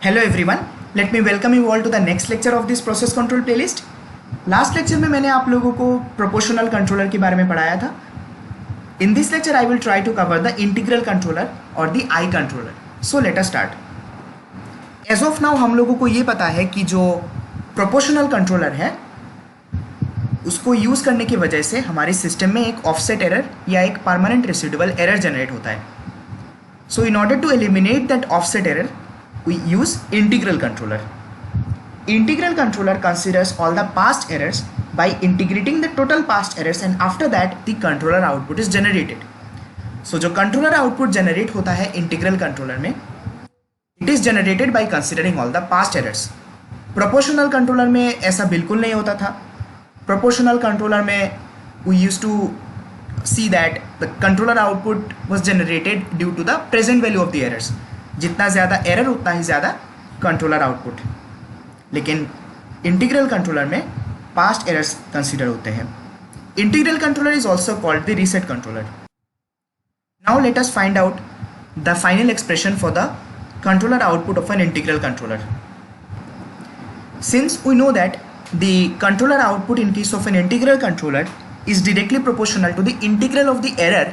Hello everyone, let me welcome you all to the next lecture of this process control playlist. Last lecture में मैंने आप लोगों को proportional controller के बारे में पढ़ाया था। In this lecture I will try to cover the integral controller और the I controller. So let us start. As of now हम लोगों को ये पता है कि जो प्रोपोर्शनल कंट्रोलर है उसको यूज़ करने की वजह से हमारे सिस्टम में एक ऑफसेट एरर या एक परमानेंट रेसिडुअल एरर जनरेट होता है। So in order to eliminate that offset error we use integral controller. Integral controller considers all the past errors by integrating the total past errors and after that the controller output is generated. So जो controller output generate होता है integral controller में it is generated by considering all the past errors. Proportional controller में ऐसा बिल्कुल नहीं होता था। Proportional controller में we used to see that the controller output was generated due to the present value of the errors. जितना ज़्यादा error उतना ही ज़्यादा कंट्रोलर आउटपुट। लेकिन इंटीग्रल कंट्रोलर में पास्ट एरर्स कंसीडर होते हैं। Integral controller is also called the reset controller. Now let us find out the final expression for the controller output of an integral controller. Since we know that the controller output in case of an integral controller is directly proportional to the integral of the error,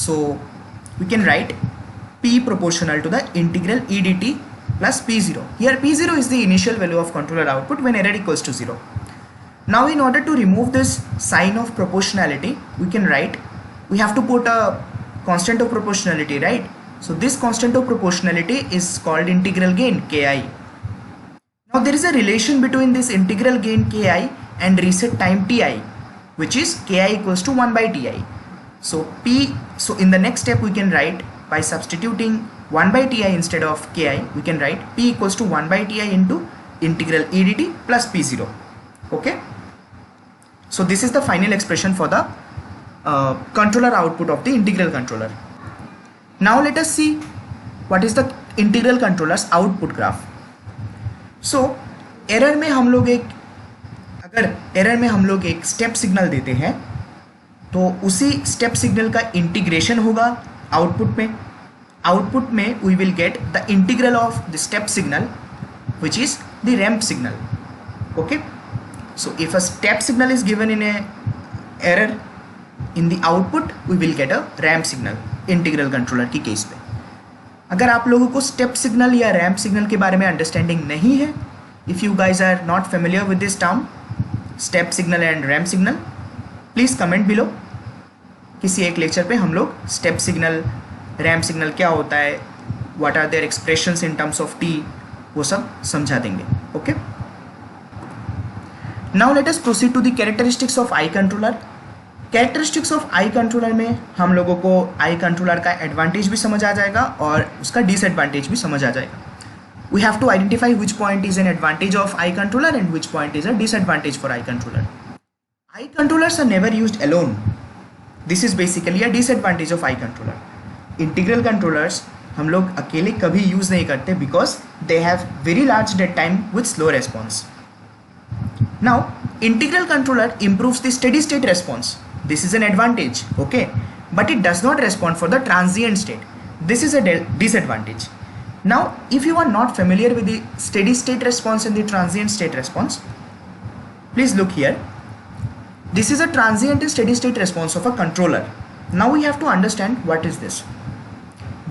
so we can write P proportional to the integral e dt plus P0. Here P0 is the initial value of controller output when error equals to 0. Now in order to remove this sign of proportionality, we can write, we have to put a constant of proportionality, right? So this constant of proportionality is called integral gain Ki. Now there is a relation between this integral gain Ki and reset time Ti, which is Ki equals to 1 by Ti. So in the next step we can write, by substituting 1 by Ti instead of Ki, we can write P equals to 1 by Ti into integral e dt plus P0. Okay, so this is the final expression for the controller output of the integral controller. Now let us see what is the integral controller's output graph. So error में हम लोग एक step signal देते हैं तो उसी step signal का integration होगा आउटपुट में we will get the integral of the step signal, which is the ramp signal. Okay, so if a step signal is given in a error, in the output we will get a ramp signal integral controller की case में। अगर आप लोगों को step signal या ramp signal के बारे में अंडरस्टैंडिंग नहीं है, if you guys are not familiar with this term step signal and ramp signal, please comment below. किसी एक लेक्चर पे हम लोग स्टेप सिग्नल, रैम्प सिग्नल क्या होता है, what are their expressions in terms of T, वो सब समझा देंगे। Okay, now let us proceed to the characteristics of I controller. Characteristics of I controller में हम लोगों को आई कंट्रोलर का एडवांटेज भी समझ आ जाएगा और उसका डिसएडवांटेज भी समझ आ जाएगा। We have to identify which point is an advantage of I controller and which point is a disadvantage for I controller. I controllers are never used alone. This is basically a disadvantage of I controller. Integral controllers हम लोग अकेले कभी use नहीं करते because they have very large dead time with slow response. Now integral controller improves the steady state response. This is an advantage, okay, but it does not respond for the transient state. This is a disadvantage. Now if you are not familiar with the steady state response and the transient state response, please look here. This is a transient and steady state response of a controller. Now we have to understand what is this.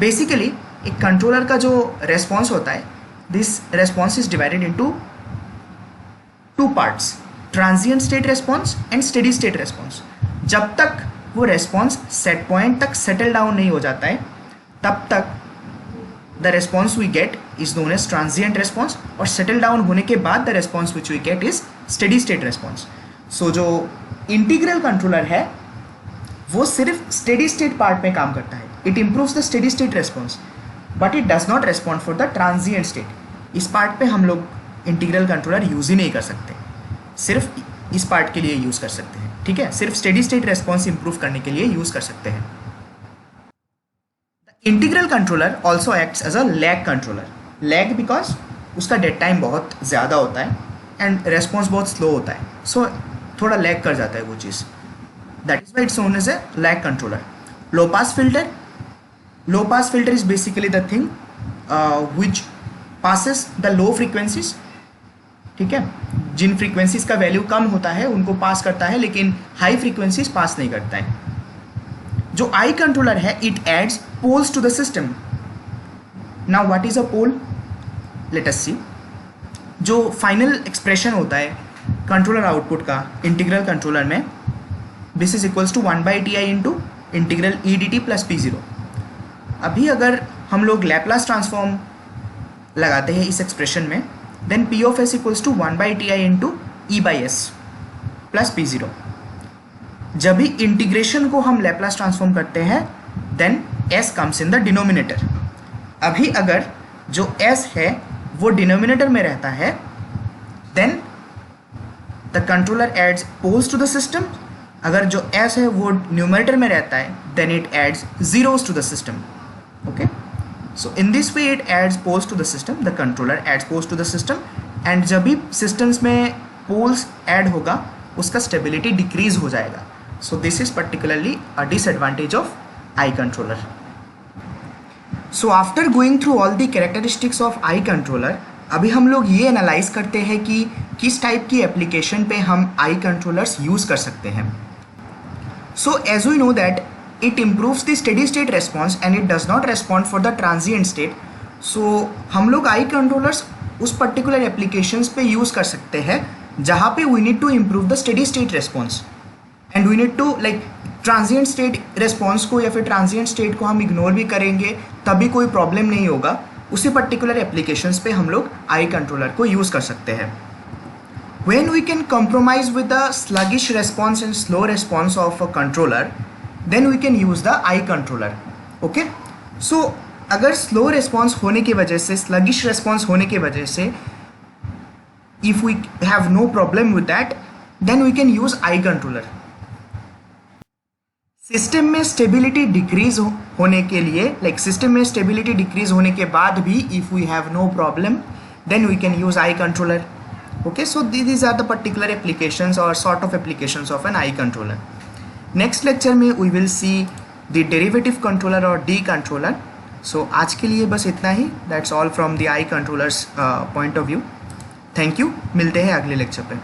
Basically एक controller का जो response होता है, this response is divided into two parts, transient state response and steady state response. जब तक वो response set point तक settle down नहीं हो जाता है तब तक the response we get is known as transient response, और सेटल डाउन होने के बाद the response which we get is steady state response. So जो इंटीग्रल कंट्रोलर है वो सिर्फ स्टेडी स्टेट पार्ट में काम करता है। It improves the steady state response but it does not respond for the transient state. इस पार्ट पे हम लोग इंटीग्रल कंट्रोलर यूज़ ही नहीं कर सकते, सिर्फ इस पार्ट के लिए यूज़ कर सकते हैं। ठीक है, सिर्फ स्टेडी स्टेट रेस्पॉन्स इंप्रूव करने के लिए यूज़ कर सकते हैं। The integral controller also acts as a lag controller. Lag because उसका डेड टाइम बहुत ज़्यादा होता है एंड रेस्पॉन्स बहुत स्लो होता है, सो थोड़ा लैग कर जाता है वो चीज़। That is why it's known as a lag controller. Low pass filter is basically the thing which passes the low frequencies, ठीक है, जिन फ्रीक्वेंसीज का वैल्यू कम होता है उनको पास करता है, लेकिन हाई फ्रीक्वेंसीज पास नहीं करता है. जो आई कंट्रोलर है, it adds poles to the system. Now what is a pole? Let us see. जो फाइनल एक्सप्रेशन होता है कंट्रोलर आउटपुट का इंटीग्रल कंट्रोलर में, this is equals to 1/ti into integral E D T plus P zero. अभी अगर हम लोग Laplace transform लगाते हैं इस एक्सप्रेशन में, then P of S equals to 1/ti into E by S plus P zero. जब भी इंटीग्रेशन को हम लैप्लास ट्रांसफॉर्म करते हैं, then S comes in the denominator. अभी अगर जो एस है वो डिनोमिनेटर में रहता है, then the controller adds poles to the system. अगर जो एस है वो न्यूमरेटर में रहता है, then it adds zeros to the system. Okay, so in this way it adds poles to the system, the controller adds poles to the system. And जब भी systems में पोल्स ऐड होगा, उसका स्टेबिलिटी डिक्रीज हो जाएगा. So this is particularly a disadvantage of I controller. So after going through all the characteristics of I controller, अभी हम लोग ये एनालाइज करते हैं कि किस टाइप की एप्लीकेशन पे हम आई कंट्रोलर्स यूज़ कर सकते हैं. So as we know that it improves the steady state response and it does not respond for the transient state. So हम लोग आई कंट्रोलर्स उस पर्टिकुलर एप्लीकेशंस पे यूज़ कर सकते हैं जहाँ पे we need to improve the steady state response, and we need to like transient state response को या फिर ट्रांजिएंट स्टेट को हम इग्नोर भी करेंगे तभी कोई प्रॉब्लम नहीं होगा. उसी पर्टिकुलर एप्लीकेशंस पे हम लोग आई कंट्रोलर को यूज़ कर सकते हैं. When we can compromise with the sluggish response and slow response of a controller, then we can use the eye controller. Okay, so अगर slow response होने की वजह से, sluggish response होने की वजह से, if we have no problem with that, then we can use eye controller. System में स्टेबिलिटी डिक्रीज होने के लिए, लाइक सिस्टम में स्टेबिलिटी डिक्रीज होने के बाद भी if we have no problem, then we can use I controller. Okay, so these are the particular applications or sort of applications of an eye controller. Next lecture में we will see the derivative controller or D controller. So आज के लिए बस इतना ही. That's all from the eye controllers point of view. Thank you. मिलते हैं अगले lecture पे.